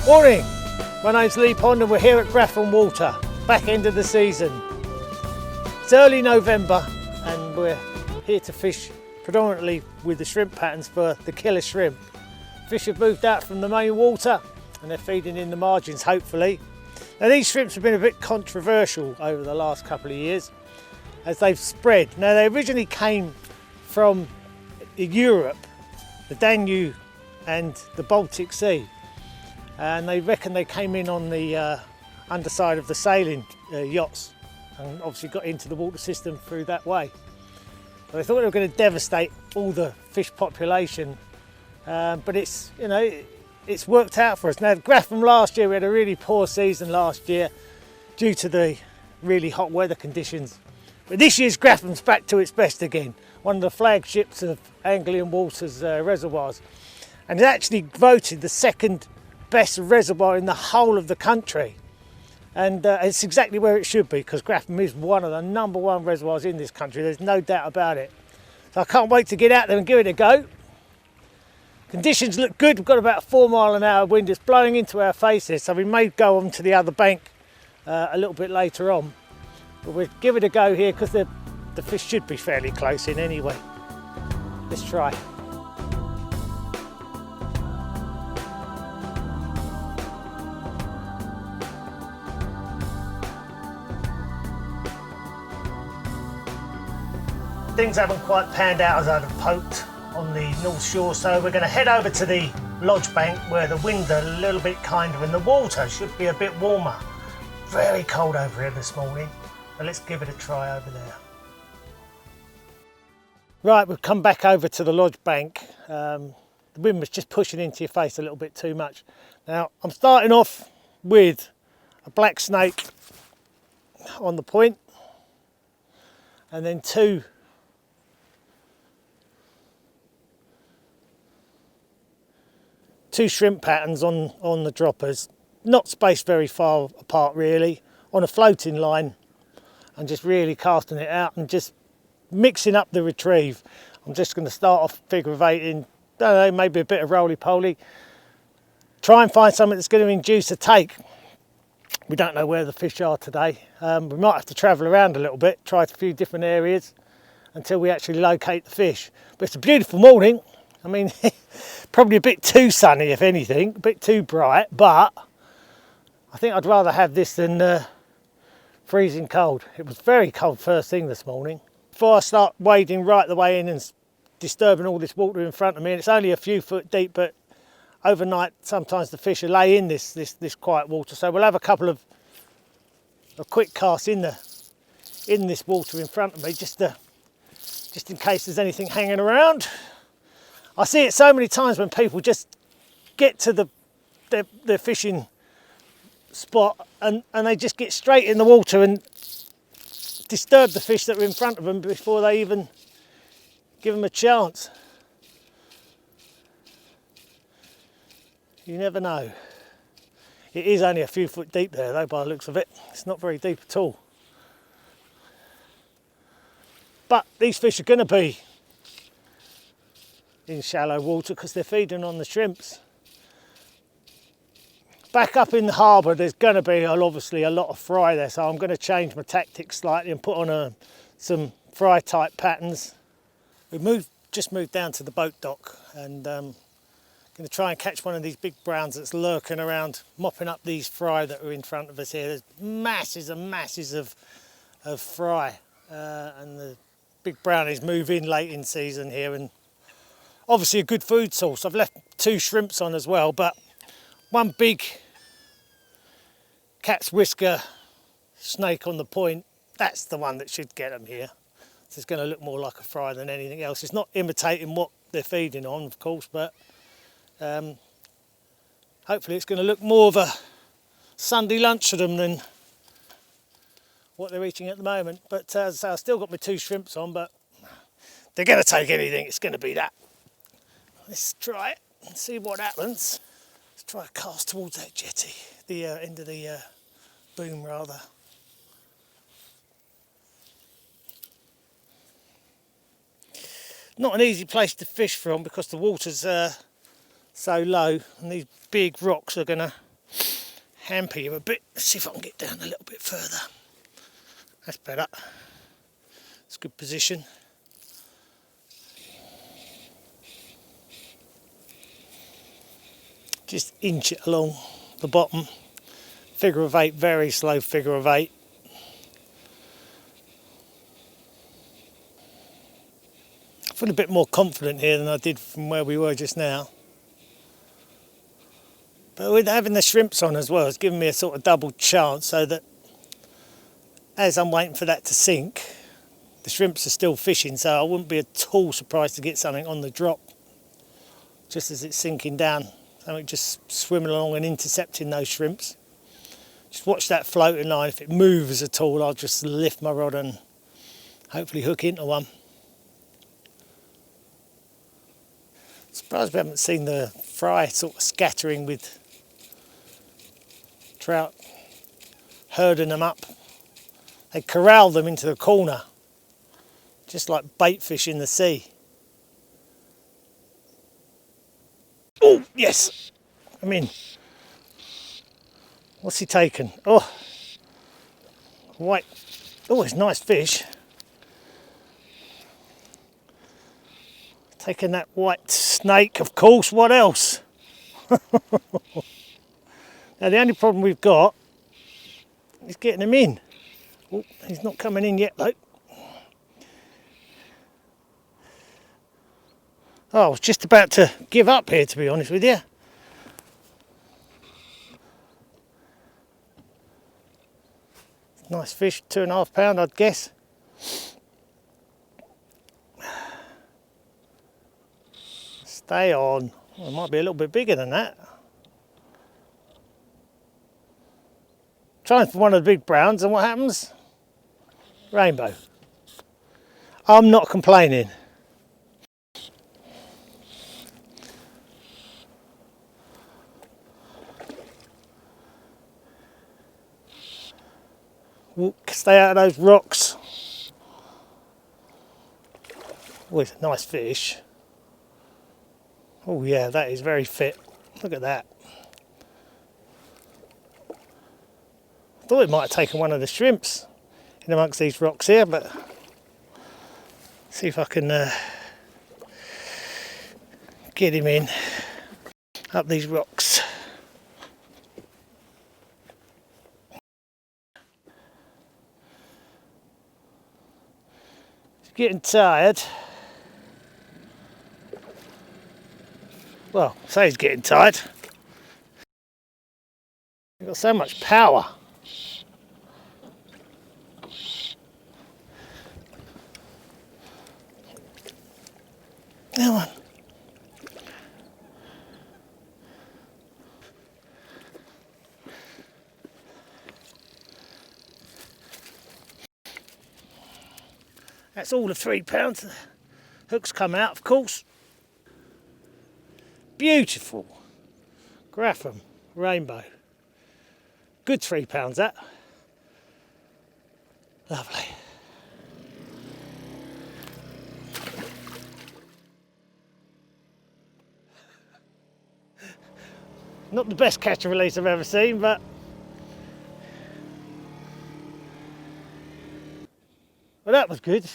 Morning, my name's Leigh and we're here at Grafham Water, back end of the season. It's early November and we're here to fish predominantly with the shrimp patterns for the killer shrimp. Fish have moved out from the main water and they're feeding in the margins hopefully. Now these shrimps have been a bit controversial over the last couple of years as they've spread. Now they originally came from Europe, the Danube and the Baltic Sea. And they reckon they came in on the underside of the sailing yachts and obviously got into the water system through that way. So they thought they were going to devastate all the fish population, but it's worked out for us. Now Grafham last year, we had a really poor season last year due to the really hot weather conditions. But this year's Grafham's back to its best again, one of the flagships of Anglian Water's reservoirs, and it's actually voted the second best reservoir in the whole of the country, and it's exactly where it should be because Grafham is one of the #1 reservoirs in this country, there's no doubt about it. So I can't wait to get out there and give it a go. Conditions look good, we've got about a 4-mile-an-hour wind, it's blowing into our faces, so we may go on to the other bank a little bit later on, but we'll give it a go here because the fish should be fairly close in anyway. Let's try. Things haven't quite panned out as I'd have hoped on the North Shore, so we're going to head over to the lodge bank where the wind's a little bit kinder and the water should be a bit warmer. Very cold over here this morning, so let's give it a try over there. Right, we've come back over to the lodge bank. The wind was just pushing into your face a little bit too much. Now I'm starting off with a black snake on the point and then two shrimp patterns on the droppers, not spaced very far apart really, on a floating line, and just really casting it out and just mixing up the retrieve. I'm just going to start off figure of eighting, I don't know, maybe a bit of roly-poly, try and find something that's going to induce a take. We don't know where the fish are today. We might have to travel around a little bit, try a few different areas until we actually locate the fish. But it's a beautiful morning. I mean, probably a bit too sunny if anything, a bit too bright, but I think I'd rather have this than freezing cold. It was very cold first thing this morning. Before I start wading right the way in and disturbing all this water in front of me, and it's only a few foot deep, but overnight sometimes the fish will lay in this quiet water, so we'll have a couple of quick casts in this water in front of me just in case there's anything hanging around. I see it so many times when people just get to their fishing spot and they just get straight in the water and disturb the fish that are in front of them before they even give them a chance. You never know. It is only a few foot deep there though by the looks of it. It's not very deep at all. But these fish are going to be in shallow water because they're feeding on the shrimps. Back up in the harbour there's going to be obviously a lot of fry there, so I'm going to change my tactics slightly and put on some fry type patterns. We've just moved down to the boat dock and going to try and catch one of these big browns that's lurking around mopping up these fry that are in front of us here. There's masses and masses of fry and the big brownies move in late in season here, and obviously a good food source. I've left 2 shrimps on as well, but one big cat's whisker snake on the point, that's the one that should get them here. So it's going to look more like a fry than anything else. It's not imitating what they're feeding on, of course, but hopefully it's going to look more of a Sunday lunch to them than what they're eating at the moment. But as I say, I've still got my 2 shrimps on, but they're going to take anything. It's going to be that. Let's try it and see what happens. Let's try a cast towards that jetty, the end of the boom rather. Not an easy place to fish from because the water's so low and these big rocks are going to hamper you a bit. Let's see if I can get down a little bit further. That's better. It's a good position. Just inch it along the bottom. Figure of 8, very slow figure of 8. I feel a bit more confident here than I did from where we were just now. But with having the shrimps on as well, it's given me a sort of double chance, so that as I'm waiting for that to sink, the shrimps are still fishing, so I wouldn't be at all surprised to get something on the drop just as it's sinking down. Something just swimming along and intercepting those shrimps. Just watch that floating line. If it moves at all, I'll just lift my rod and hopefully hook into one. Surprised we haven't seen the fry sort of scattering with trout, herding them up. They corral them into the corner, just like bait fish in the sea. Oh, yes! I'm in. What's he taken? Oh, white. Oh, it's a nice fish. Taking that white snake, of course. What else? Now, the only problem we've got is getting him in. Oh, he's not coming in yet, though. Oh, I was just about to give up here, to be honest with you. Nice fish, 2.5 pound, I'd guess. Stay on. Well, it might be a little bit bigger than that. Trying for one of the big browns, and what happens? Rainbow. I'm not complaining. Stay out of those rocks. Oh, it's a nice fish. Oh yeah, that is very fit. Look at that. I thought it might have taken one of the shrimps in amongst these rocks here, but see if I can get him in up these rocks. He's getting tired. Well, say he's getting tired. He's got so much power. Come on. That's all the 3 pounds. The hook's come out, of course. Beautiful. Grafham rainbow. Good 3 pounds that. Lovely. Not the best catch and release I've ever seen, but well, that was good.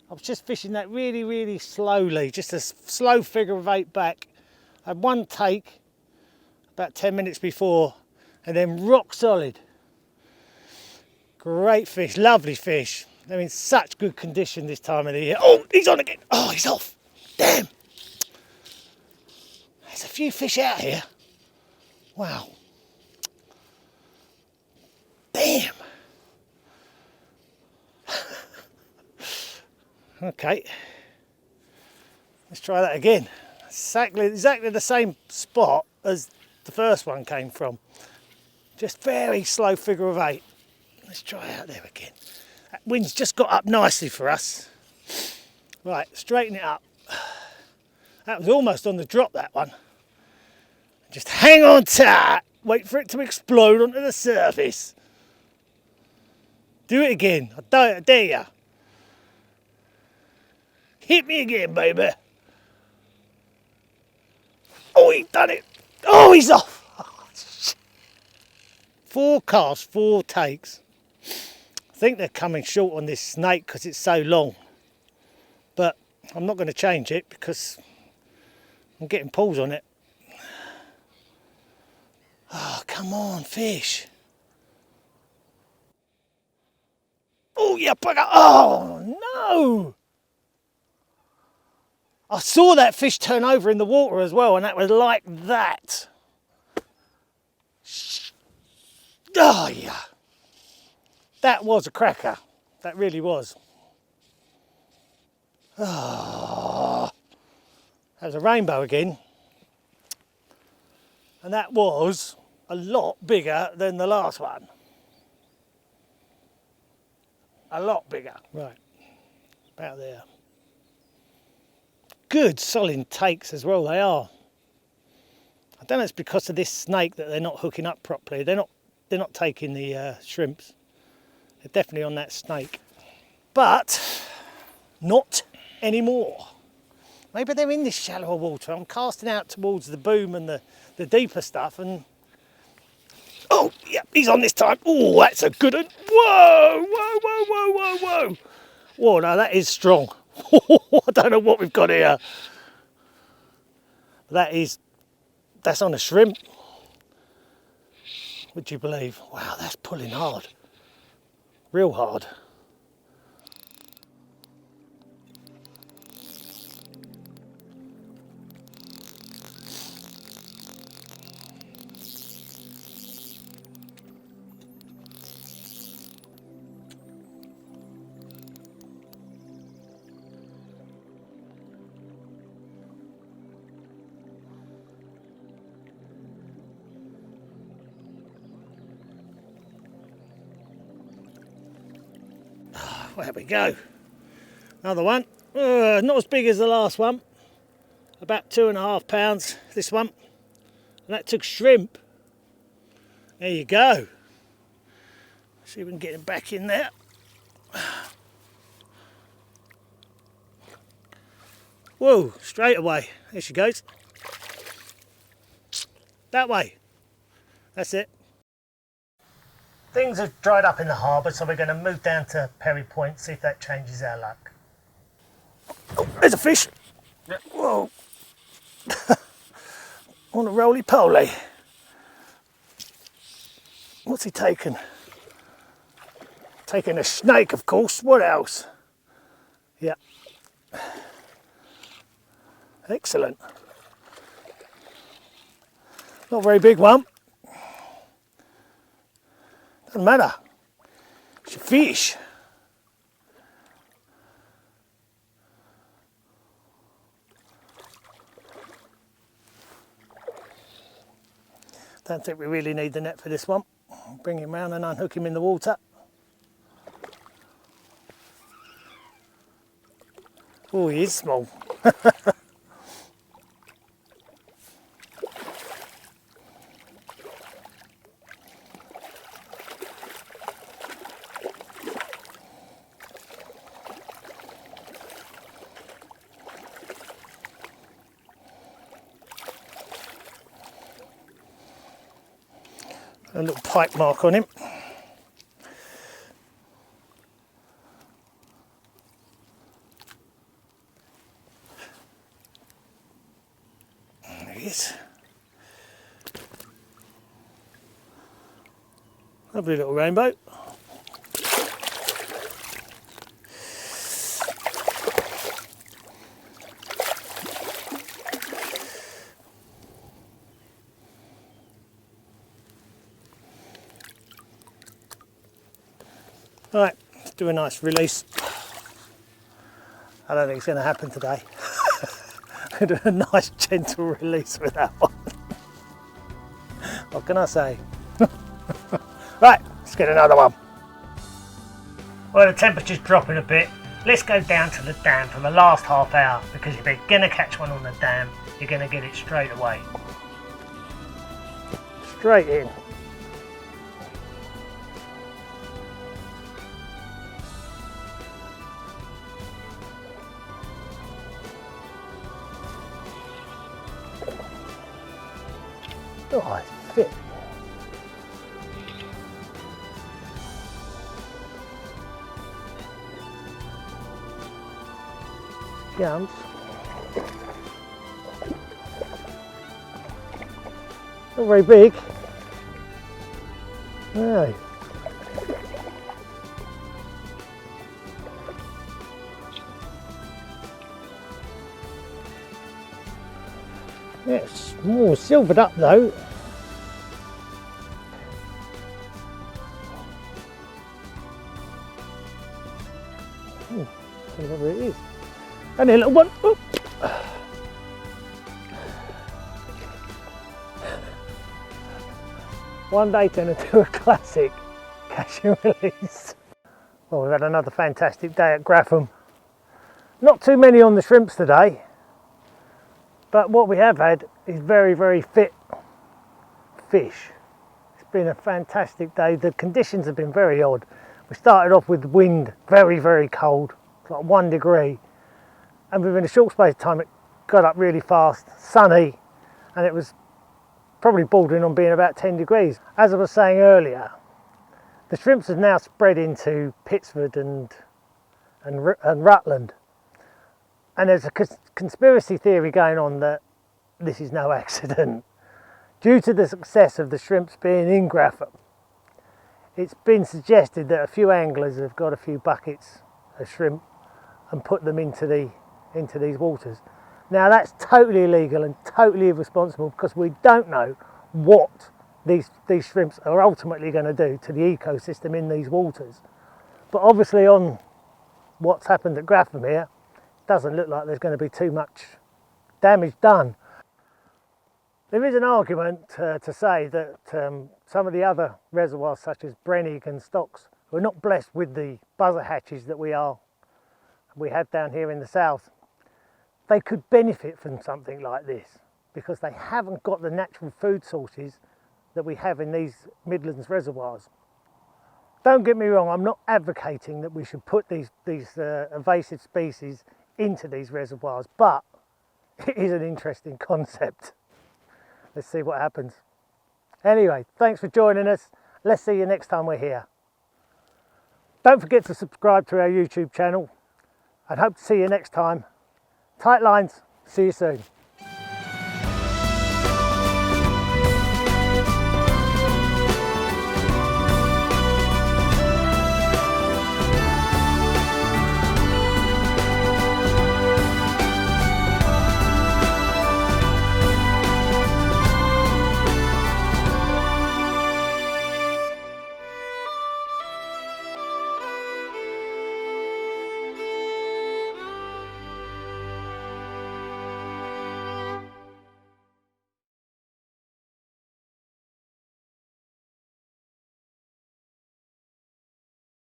I was just fishing that really, really slowly, just a slow figure of 8 back. I had one take about 10 minutes before, and then rock solid. Great fish, lovely fish. They're in such good condition this time of the year. Oh, he's on again. Oh, he's off. Damn. There's a few fish out here. Wow. Damn. Okay. Let's try that again. Exactly the same spot as the first one came from. Just very slow figure of 8. Let's try out there again. That wind's just got up nicely for us. Right, straighten it up. That was almost on the drop, that one. Just hang on tight, wait for it to explode onto the surface. Do it again, I dare ya. Hit me again, baby. Oh, he's done it. Oh, he's off. 4 casts, 4 takes. I think they're coming short on this snake because it's so long. But I'm not going to change it because I'm getting pulls on it. Oh, come on, fish. Oh, yeah, bugger. Oh, no. I saw that fish turn over in the water as well, and that was like that. Oh, yeah. That was a cracker. That really was. Oh, that was a rainbow again. And that was a lot bigger than the last one. A lot bigger. Right, about there. Good solid takes as well, they are. I don't know if it's because of this snake that they're not hooking up properly. They're not taking the shrimps. They're definitely on that snake. But not anymore. Maybe they're in this shallower water. I'm casting out towards the boom and the deeper stuff, and oh, yeah, he's on this time. Oh, that's a good one. Whoa, whoa, whoa, whoa, whoa, whoa. Whoa, no, that is strong. I don't know what we've got here. That's on a shrimp. Would you believe? Wow, that's pulling hard. Real hard. There we go. Another one. Not as big as the last one. About 2.5 pounds, this one. And that took shrimp. There you go. See if we can get him back in there. Whoa, straight away. There she goes. That way. That's it. Things have dried up in the harbour, so we're going to move down to Perry Point, see if that changes our luck. Oh, there's a fish. Whoa. On a roly-poly. What's he taken? Taking a snake, of course. What else? Yeah. Excellent. Not a very big one. Doesn't matter. It's a fish. Don't think we really need the net for this one. Bring him round and unhook him in the water. Oh, he is small. A little pike mark on him. There he is. Lovely little rainbow. Right, let's do a nice release. I don't think it's going to happen today. I'm going to do a nice gentle release with that one. What can I say? Right, let's get another one. Well, the temperature's dropping a bit. Let's go down to the dam for the last half hour, because if you're going to catch one on the dam, you're going to get it straight away. Straight in. Oh, it's fit. jumps. Not very big. No. Yeah, it's more silvered up though. I don't know where it is. Only a little one. Oh. One day turned into a classic catch and release. Well, we've had another fantastic day at Grafham. Not too many on the shrimps today, but what we have had is very, very fit fish. It's been a fantastic day. The conditions have been very odd. We started off with wind, very, very cold, like 1 degree, and within a short space of time it got up really fast, sunny, and it was probably bordering on being about 10 degrees. As I was saying earlier, the shrimps have now spread into Pittsford and Rutland, and there's a conspiracy theory going on that this is no accident. Due to the success of the shrimps being in Grafham, it's been suggested that a few anglers have got a few buckets of shrimp and put them into these waters. Now that's totally illegal and totally irresponsible, because we don't know what these shrimps are ultimately going to do to the ecosystem in these waters. But obviously on what's happened at Grafham here, it doesn't look like there's going to be too much damage done. There is an argument to say that some of the other reservoirs such as Brennig and Stocks were not blessed with the buzzer hatches that we have down here in the south. They could benefit from something like this because they haven't got the natural food sources that we have in these Midlands reservoirs. Don't get me wrong, I'm not advocating that we should put these invasive species into these reservoirs, but it is an interesting concept. Let's see what happens. Anyway, thanks for joining us. Let's see you next time we're here. Don't forget to subscribe to our YouTube channel. I'd hope to see you next time. Tight lines, see you soon.